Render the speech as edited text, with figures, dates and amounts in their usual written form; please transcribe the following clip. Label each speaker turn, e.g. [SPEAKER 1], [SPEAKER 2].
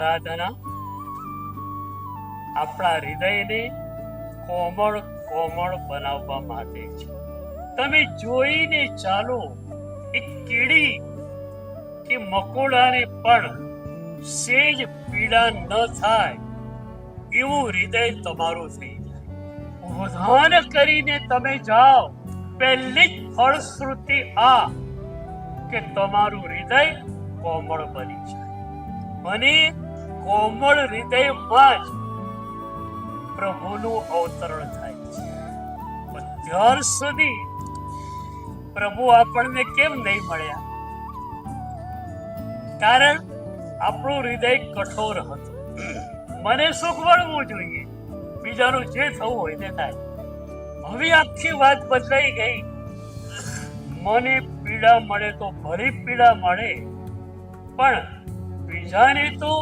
[SPEAKER 1] આરાધના આપણા હૃદયને કોમળ કોમળ બનાવવા માટે છે. તમે જોઈને ચાલો, એક કીડી કે મકોડાને પણ સેજ પીડા ન થાય એવું હૃદય તમારું થઈ જાય. વધાન કરીને તમે જાઓ, પહેલી જ ફળશ્રુતિ આ કે તમારું હૃદય કોમળ બની જાય અને કોમળ હૃદયમાં જ પ્રભુનું અવતરણ થાય છે. ત્યાર સુધી પ્રભુ આપણને કેમ નહીં મળ્યા? કારણ આપણું હૃદય કઠોર હતું. મને સુખ મળવું જોઈએ, બીજાનું જે થવું હોય તે થાય. હવે આખી વાત બદલાઈ ગઈ. મને પીડા મળે તો ભરી પીડા મળે, પણ બીજાને તો